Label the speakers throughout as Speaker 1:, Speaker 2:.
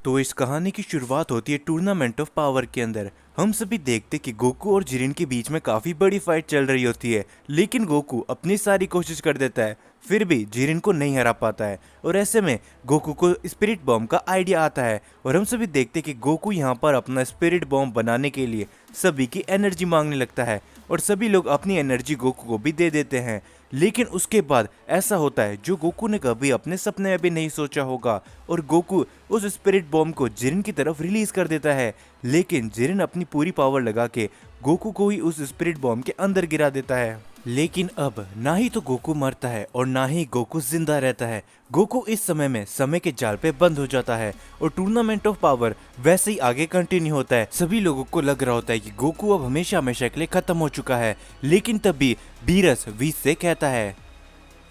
Speaker 1: तो इस कहानी की शुरुआत होती है टूर्नामेंट ऑफ पावर के अंदर। हम सभी देखते कि गोकू और जिरिन के बीच में काफी बड़ी फाइट चल रही होती है, लेकिन गोकू अपनी सारी कोशिश कर देता है, फिर भी जिरिन को नहीं हरा पाता है। और ऐसे में गोकू को स्पिरिट बॉम्ब का आइडिया आता है और हम सभी देखते कि गोकू यहाँ पर अपना स्पिरिट बॉम्ब बनाने के लिए सभी की एनर्जी मांगने लगता है और सभी लोग अपनी एनर्जी गोकू को भी दे देते हैं। लेकिन उसके बाद ऐसा होता है जो गोकू ने कभी अपने सपने में भी नहीं सोचा होगा और गोकू उस स्पिरिट बॉम्ब को जिरिन की तरफ रिलीज कर देता है। लेकिन जिरिन अपनी पूरी पावर लगा के गोकू को ही उस स्पिरिट बॉम्ब के अंदर गिरा देता है। लेकिन अब ना ही तो गोकू मरता है और ना ही गोकू जिंदा रहता है। गोकू इस समय में समय के जाल पे बंद हो जाता है और टूर्नामेंट ऑफ पावर वैसे ही आगे कंटिन्यू होता है। सभी लोगों को लग रहा होता है कि गोकू अब हमेशा हमेशा के लिए खत्म हो चुका है। लेकिन तभी बीरस वीस से कहता है,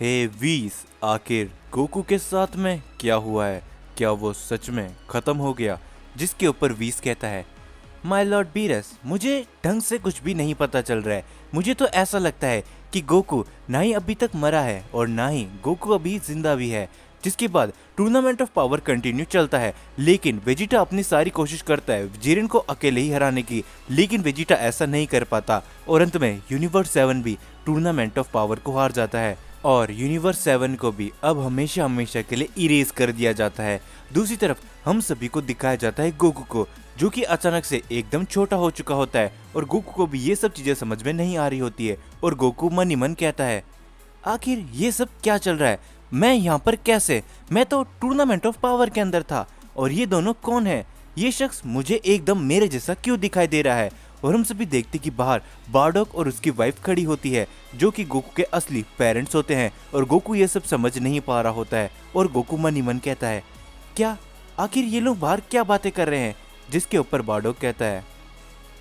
Speaker 1: हे वीस, आखिर गोकू के साथ में क्या हुआ है? क्या वो सच में खत्म हो गया? जिसके ऊपर वीस कहता है, माय लॉर्ड बीरस, मुझे ढंग से कुछ भी नहीं पता चल रहा है। मुझे तो ऐसा लगता है कि गोकू ना ही अभी तक मरा है और ना ही गोकू अभी जिंदा भी है। जिसके बाद टूर्नामेंट ऑफ पावर कंटिन्यू चलता है, लेकिन वेजिटा अपनी सारी कोशिश करता है जिरिन को अकेले ही हराने की, लेकिन वेजिटा ऐसा नहीं कर पाता और अंत में यूनिवर्स 7 भी टूर्नामेंट ऑफ पावर को हार जाता है और यूनिवर्स 7 को भी अब हमेशा हमेशा के लिए इरेज कर दिया जाता है। दूसरी तरफ हम सभी को दिखाया जाता है गोकू को, जो कि अचानक से एकदम छोटा हो चुका होता है और गोकू को भी ये सब चीजें समझ में नहीं आ रही होती है और गोकू मन ही मन कहता है, आखिर ये सब क्या चल रहा है? मैं यहाँ पर कैसे? मैं तो टूर्नामेंट ऑफ पावर के अंदर था और ये दोनों कौन है? ये शख्स मुझे एकदम मेरे जैसा क्यों दिखाई दे रहा है? और हम सभी देखते कि बाहर बार्डोक और उसकी वाइफ खड़ी होती है, जो कि गोकू के असली पेरेंट्स होते हैं और गोकू ये सब समझ नहीं पा रहा होता है और गोकू मन ही मन कहता है, क्या आखिर ये लोग बाहर क्या बातें कर रहे हैं? जिसके ऊपर बार्डोक कहता है,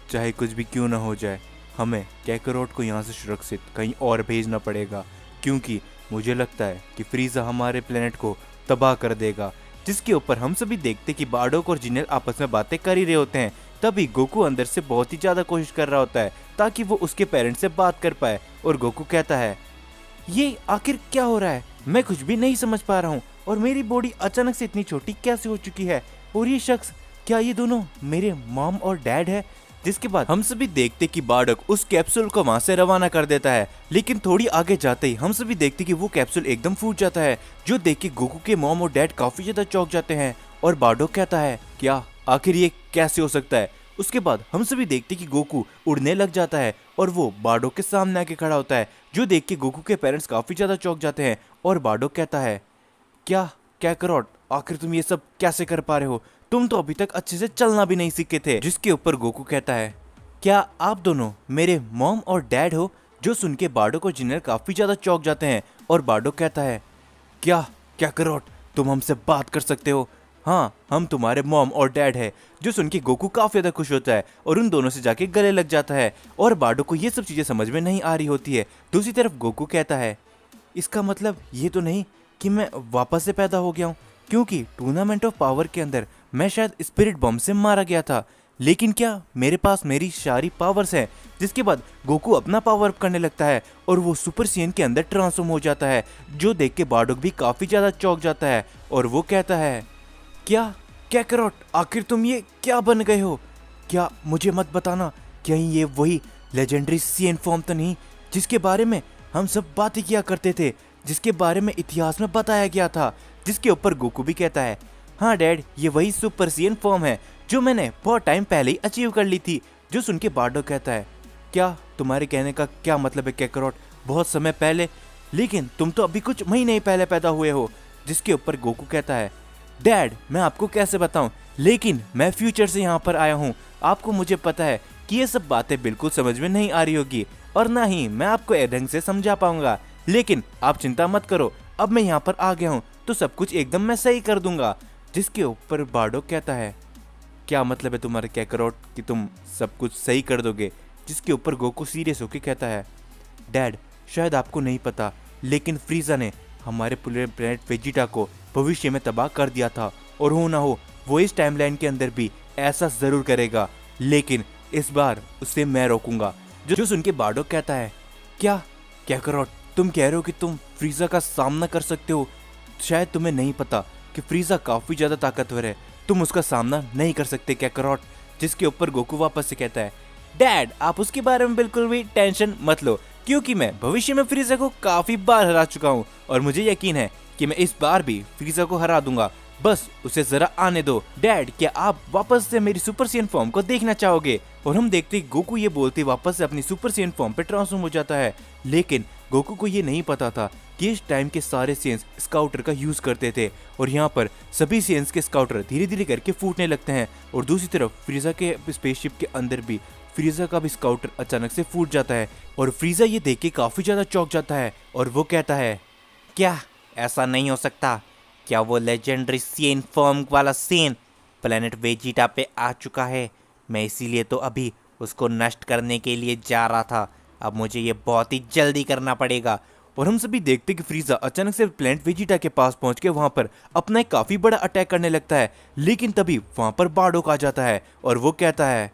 Speaker 1: चाहे कुछ भी क्यों ना हो जाए, हमें कैकरोट को यहाँ से सुरक्षित कहीं और भेजना पड़ेगा, क्योंकि मुझे लगता है कि फ्रीजा हमारे प्लेनेट को तबाह कर देगा। जिसके ऊपर हम सभी देखते कि बार्डोक और जिनेल आपस में बातें कर ही रहे होते हैं। तभी गोकू अंदर से बहुत ही ज्यादा कोशिश कर रहा होता है ताकि वो उसके पेरेंट्स से बात कर पाए और गोकू कहता है, ये आखिर क्या हो रहा है? मैं कुछ भी नहीं समझ पा रहा हूँ और मेरी बॉडी अचानक से इतनी छोटी कैसे हो चुकी है? और ये शख्स, क्या ये दोनों मेरे मॉम और डैड है? जिसके बाद हम सभी देखते कि बार्डोक उस कैप्सूल को वहां से रवाना कर देता है, लेकिन थोड़ी आगे जाते ही हम सभी देखते कि वो कैप्सूल एकदम फूट जाता है, जो देख के गोकू के मॉम और डैड काफी ज्यादा चौंक जाते हैं और बार्डोक कहता है, क्या आखिर ये कैसे हो सकता है? उसके बाद हम सभी देखते कि गोकू उड़ने लग जाता है और वो बार्डोक के सामने आके खड़ा होता है, जो देख के गोकू के पेरेंट्स काफी ज्यादा चौंक जाते हैं और बार्डोक कहता है, क्या कैकरोट, आखिर तुम ये सब कैसे कर पा रहे हो? तुम तो अभी तक अच्छे से चलना भी नहीं सीखे थे। जिसके ऊपर गोकू कहता है, क्या आप दोनों मेरे मॉम और डैड हो? जो सुन के बार्डोक और जिनेल काफी ज्यादा चौंक जाते हैं और बार्डोक कहता है, क्या कैकरोट, तुम हमसे बात कर सकते हो? हाँ, हम तुम्हारे मॉम और डैड है। जो सुन के गोकू काफी ज्यादा खुश होता है और उन दोनों से जाके गले लग जाता है और बार्डोक को ये सब चीजें समझ में नहीं आ रही होती है। दूसरी तरफ गोकू कहता है, इसका मतलब ये तो नहीं कि मैं वापस से पैदा हो गया हूँ, क्योंकि टूर्नामेंट ऑफ पावर के अंदर मैं शायद स्पिरिट बॉम्ब से मारा गया था, लेकिन क्या मेरे पास मेरी सारी पावर्स हैं? जिसके बाद गोकू अपना पावर अप करने लगता है और वो सुपर सीएन के अंदर ट्रांसफॉर्म हो जाता है, जो देख के बार्डोक भी काफी ज्यादा चौंक जाता है और वो कहता है, क्या कैकरोट, आखिर तुम ये क्या बन गए हो? क्या मुझे मत बताना, कहीं ये वही लेजेंडरी सीएन फॉर्म तो नहीं जिसके बारे में हम सब बातें किया करते थे, जिसके बारे में इतिहास में बताया गया था? जिसके ऊपर गोकू भी कहता है, हाँ डैड, ये वही सुपर सीएन फॉर्म है जो मैंने बहुत टाइम पहले ही अचीव कर ली थी। जो सुन के बार्डोक कहता है, क्या तुम्हारे कहने का क्या मतलब है कैकरोट, बहुत समय पहले? लेकिन तुम तो अभी कुछ महीने ही पहले पैदा हुए हो। जिसके ऊपर गोकू कहता है, डैड, मैं आपको कैसे बताऊं, लेकिन मैं फ्यूचर से यहाँ पर आया हूँ। आपको मुझे पता है कि ये सब बातें बिल्कुल समझ में नहीं आ रही होगी और ना ही मैं आपको ढंग से समझा पाऊंगा, लेकिन आप चिंता मत करो, अब मैं यहाँ पर आ गया हूँ तो सब कुछ एकदम मैं सही कर दूंगा। जिसके ऊपर बार्डोक कहता है, क्या मतलब है तुम्हारे कैकरोट कि तुम सब कुछ सही कर दोगे? जिसके ऊपर गोकू सीरियस होकर कहता है, डैड, शायद आपको नहीं पता, लेकिन फ्रीजा ने हमारे पूरे प्लेनेट वेजिटा को भविष्य में तबाह कर दिया था और हो ना हो वो इस टाइमलाइन के अंदर भी ऐसा जरूर करेगा, लेकिन इस बार उसे मैं रोकूंगा। जो सुन के बार्डोक कहता है, क्या कैकरोट, तुम कह रहे हो कि तुम फ्रीजा का सामना कर सकते हो? शायद तुम्हें नहीं पता कि फ्रीजा काफी ज्यादा ताकतवर है तुम उसका सामना नहीं कर सकते काकारोट। जिसके ऊपर गोकू वापस से कहता है, डैड आप उसके बारे में बिल्कुल भी टेंशन मत लो, क्योंकि मैं भविष्य में फ्रीजा को काफी बार हरा चुका हूँ और मुझे यकीन है कि मैं इस बार भी फ्रीजा को हरा दूंगा, बस उसे जरा आने दो। डैड क्या आप वापस से मेरी सुपर सैयन फॉर्म को देखना चाहोगे? और हम देखते गोकू ये बोलते वापस से अपनी सुपर सैयन फॉर्म पे ट्रांसफॉर्म हो जाता है। लेकिन गोकू को ये नहीं पता था कि इस टाइम के सारे सेंस स्काउटर का यूज करते थे और यहाँ पर सभी सेंस के स्काउटर धीरे धीरे करके फूटने लगते हैं। और दूसरी तरफ फ्रीजा के स्पेसशिप के अंदर भी फ्रीजा का भी स्काउटर अचानक से फूट जाता है और फ्रीजा ये देख के काफी ज्यादा चौंक जाता है और वो कहता है, क्या ऐसा नहीं हो सकता? क्या वो लेजेंडरी सैयन फॉर्म वाला सेन प्लेनेट वेजिटा पे आ चुका है? मैं इसीलिए तो अभी उसको नष्ट करने के लिए जा रहा था। अब मुझे ये बहुत ही जल्दी करना पड़ेगा। और हम सभी देखते कि फ्रीजा अचानक से प्लेनेट वेजिटा के पास पहुंच के वहां पर अपना एक काफी बड़ा अटैक करने लगता है। लेकिन तभी वहां पर बार्डोक आ जाता है और वो कहता है,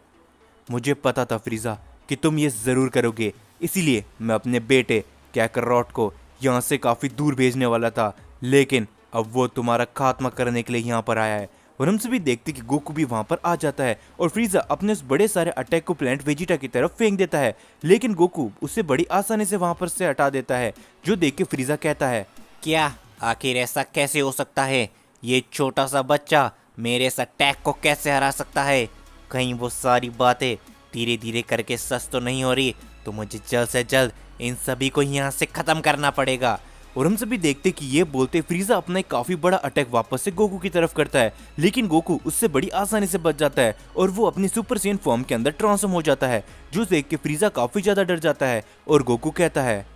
Speaker 1: मुझे पता था फ्रीजा कि तुम ये जरूर करोगे, इसीलिए मैं अपने बेटे काकारोट को यहाँ से काफी दूर भेजने वाला था, लेकिन अब वो तुम्हारा खात्मा करने के लिए यहाँ पर आया है। और हम सभी देखते कि गोकू भी वहां पर आ जाता है और फ्रीजा अपने उस बड़े सारे अटैक को प्लेनेट वेजिटा की तरफ फेंक देता है, लेकिन गोकू उसे बड़ी आसानी से वहां पर से हटा देता है। जो देख के फ्रीजा कहता है, क्या आखिर ऐसा कैसे हो सकता है? ये छोटा सा बच्चा मेरे इस अटैक को कैसे हरा सकता है? कहीं वो सारी बातें धीरे धीरे करके सच तो नहीं हो रही? तो मुझे जल्द से जल्द इन सभी को यहाँ से खत्म करना पड़ेगा। और हम सभी देखते कि ये बोलते फ्रीजा अपना एक काफी बड़ा अटैक वापस से गोकू की तरफ करता है, लेकिन गोकू उससे बड़ी आसानी से बच जाता है और वो अपनी सुपर सैयन फॉर्म के अंदर ट्रांसफॉर्म हो जाता है। जो देख के फ्रीजा काफी ज्यादा डर जाता है और गोकू कहता है,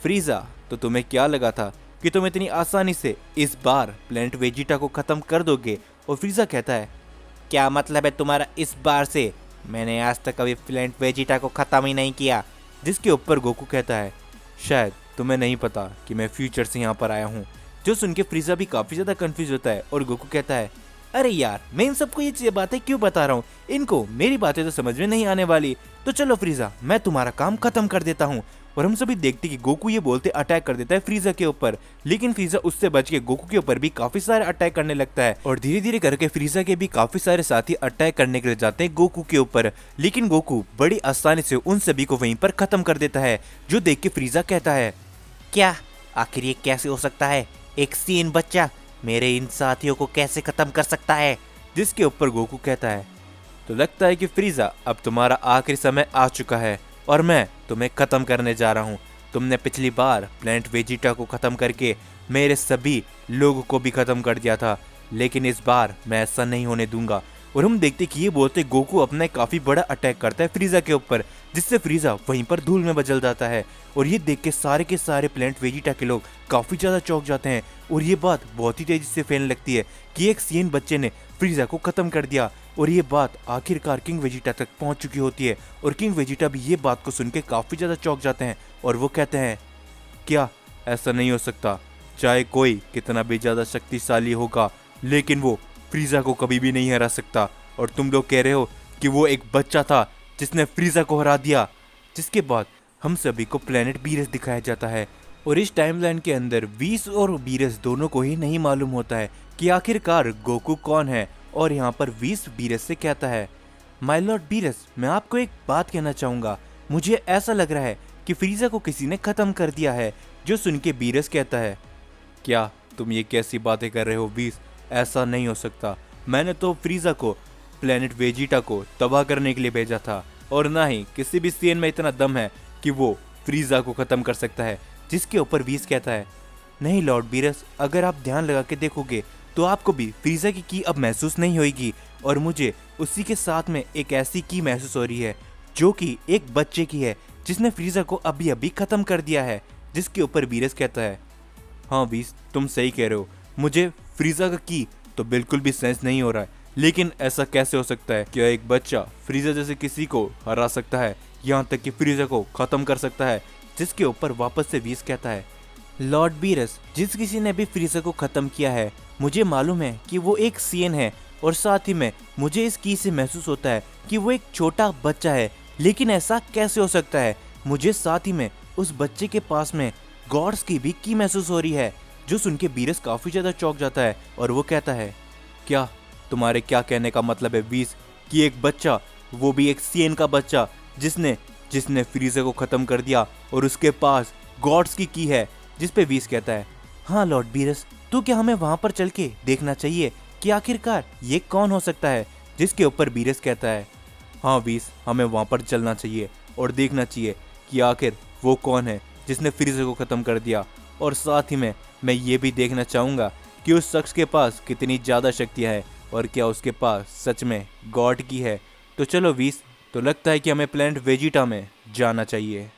Speaker 1: फ्रीजा तो तुम्हें क्या लगा था कि तुम इतनी आसानी से इस बार प्लेनेट वेजिटा को खत्म कर दोगे? और फ्रीजा कहता है, क्या मतलब है तुम्हारा इस बार से? मैंने आज तक कभी प्लेनेट वेजिटा को खत्म ही नहीं किया। जिसके ऊपर गोकू कहता है, शायद तुम्हें नहीं पता कि मैं फ्यूचर से यहाँ पर आया हूँ। जो सुन के फ्रीजा भी काफी ज्यादा कंफ्यूज होता है और गोकू कहता है, अरे यार मैं इन सबको ये बातें क्यों बता रहा हूँ, इनको मेरी बातें तो समझ में नहीं आने वाली। तो चलो फ्रीजा मैं तुम्हारा काम खत्म कर देता हूँ। और हम सभी देखते कि गोकू ये बोलते अटैक कर देता है फ्रीजा के ऊपर, लेकिन फ्रीजा उससे बच के गोकू के ऊपर भी काफी सारे अटैक करने लगता है और धीरे धीरे करके फ्रीजा के भी काफी सारे साथी अटैक करने के लिए जाते हैं गोकू के ऊपर, लेकिन गोकू बड़ी आसानी से उन सभी को वहीं पर खत्म कर देता है। जो देख के फ्रीजा कहता है, क्या आखिर ये कैसे हो सकता है? एक सैयन बच्चा मेरे इन साथियों को कैसे खत्म कर सकता है? जिसके ऊपर गोकू कहता है, तो लगता है कि फ्रीजा अब तुम्हारा आखिरी समय आ चुका है और मैं तुम्हें खत्म करने जा रहा हूँ। तुमने पिछली बार प्लेनेट वेजिटा को खत्म करके मेरे सभी लोगों को भी खत्म कर दिया था, लेकिन इस बार मैं ऐसा नहीं होने दूंगा। और हम देखते कि ये बोलते गोकू अपना काफी बड़ा अटैक करता है फ्रीजा के ऊपर, जिससे फ्रीजा वहीं पर धूल में बदल जाता है। और ये देख के सारे प्लेनेट वेजिटा के लोग काफी ज्यादा चौंक जाते हैं और ये बात बहुत ही तेजी से फैलने लगती है कि एक सैयन बच्चे ने फ्रीजा को खत्म कर दिया। और ये बात आखिरकार किंग वेजिटा तक पहुंच चुकी होती है और किंग वेजिटा भी ये बात को सुन के काफी ज्यादा चौंक जाते हैं और वो कहते हैं, क्या ऐसा नहीं हो सकता? चाहे कोई कितना भी ज्यादा शक्तिशाली होगा, लेकिन वो फ्रीजा को कभी भी नहीं हरा सकता। और तुम लोग कह रहे हो कि वो एक बच्चा था जिसने फ्रीजा को हरा दिया। जिसके बाद हम सभी को प्लेनेट बीरस दिखाया जाता है और इस टाइमलाइन के अंदर वीस और बीरस दोनों को ही नहीं मालूम होता है कि आखिरकार गोकू कौन है। और यहाँ पर वीस बीरस से कहता है, माय लॉर्ड बीरस मैं आपको एक बात कहना चाहूंगा, मुझे ऐसा लग रहा है कि फ्रीजा को किसी ने खत्म कर दिया है। जो सुन के बीरस कहता है, क्या तुम ये कैसी बातें कर रहे हो वीस? ऐसा नहीं हो सकता। मैंने तो फ्रीजा को प्लेनेट वेजिटा को तबाह करने के लिए भेजा था और ना ही किसी भी सैयन में इतना दम है कि वो फ्रीजा को खत्म कर सकता है। जिसके ऊपर वीस कहता है, नहीं लॉर्ड बीरस अगर आप ध्यान लगा के देखोगे तो आपको भी फ्रीजा की की अब महसूस नहीं होगी और मुझे उसी के साथ में एक ऐसी की महसूस हो रही है जो कि एक बच्चे की है जिसने फ्रीजा को अभी अभी खत्म कर दिया है। जिसके ऊपर बीरस कहता है, हाँ वीस तुम सही कह रहे हो, मुझे फ्रीजा का की तो बिल्कुल भी सेंस नहीं हो रहा है, लेकिन ऐसा कैसे हो सकता है? क्या एक बच्चा फ्रीजा जैसे किसी को हरा सकता है, यहाँ तक कि फ्रीजा को खत्म कर सकता है? जिसके ऊपर वापस से वीस कहता है, लॉर्ड बीरस जिस किसी ने भी फ्रीजा को खत्म किया है मुझे मालूम है कि वो एक सैयन है और साथ ही में मुझे इस की से महसूस होता है कि वो एक छोटा बच्चा है, लेकिन ऐसा कैसे हो सकता है? मुझे साथ ही में उस बच्चे के पास में गॉड्स की भी की महसूस हो रही है। जो सुन के बीरस काफी ज्यादा चौंक जाता है और वो कहता है, क्या तुम्हारे क्या कहने का मतलब है वीस कि एक बच्चा, वो भी एक सीएन का बच्चा, जिसने जिसने फ्रीजर को खत्म कर दिया और उसके पास गॉड्स की है। जिस पे वीस कहता है, हाँ लॉर्ड बीरस, तो क्या हमें वहां पर चल के देखना चाहिए कि आखिरकार ये कौन हो सकता है। जिसके ऊपर बीरस कहता है, हाँ वीस, हमें वहां पर चलना चाहिए और देखना चाहिए कि आखिर वो कौन है जिसने फ्रीजर को खत्म कर दिया। और साथ ही में मैं ये भी देखना चाहूंगा कि उस शख्स के पास कितनी ज्यादा शक्तियां है और क्या उसके पास सच में गॉड की है। तो चलो वीस, तो लगता है कि हमें प्लेनेट वेजिटा में जाना चाहिए।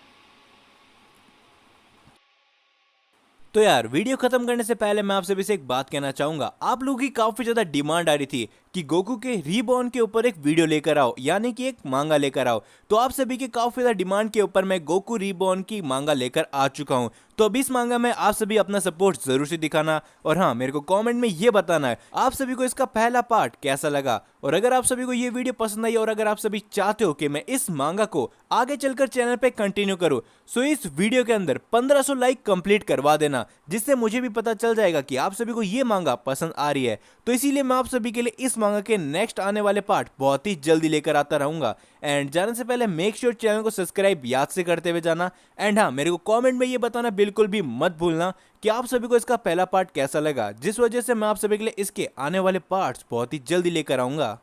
Speaker 1: तो यार वीडियो खत्म करने से पहले मैं आप सभी से एक बात कहना चाहूंगा। आप लोगों की काफी ज्यादा डिमांड आ रही थी कि गोकू के रीबॉर्न के ऊपर एक वीडियो लेकर आओ, यानी कि एक मांगा लेकर आओ। तो आप सभी की काफी ज्यादा डिमांड के ऊपर मैं गोकू रीबॉर्न की मांगा लेकर आ चुका हूं। तो अब इस मांगा में आप सभी अपना सपोर्ट जरूर से दिखाना और हाँ, मेरे को कमेंट में ये बताना है आप सभी को इसका पहला पार्ट कैसा लगा। और अगर आप सभी को ये वीडियो पसंद आई और अगर आप सभी चाहते हो कि मैं इस मांगा को आगे चलकर चैनल पे कंटिन्यू करूं, सो इस वीडियो के अंदर 1500 लाइक कंप्लीट करवा देना, जिससे मुझे भी पता चल जाएगा कि आप सभी को ये मांगा पसंद आ रही है। तो इसीलिए मैं आप सभी के लिए इस मांगा के नेक्स्ट आने वाले पार्ट बहुत ही जल्दी लेकर आता रहूंगा। एंड जाने से पहले मेक श्योर चैनल को सब्सक्राइब याद से करते हुए जाना। एंड हाँ, मेरे को कमेंट में ये बताना बिल्कुल भी मत भूलना कि आप सभी को इसका पहला पार्ट कैसा लगा, जिस वजह से मैं आप सभी के लिए इसके आने वाले पार्ट्स बहुत ही जल्दी लेकर आऊंगा।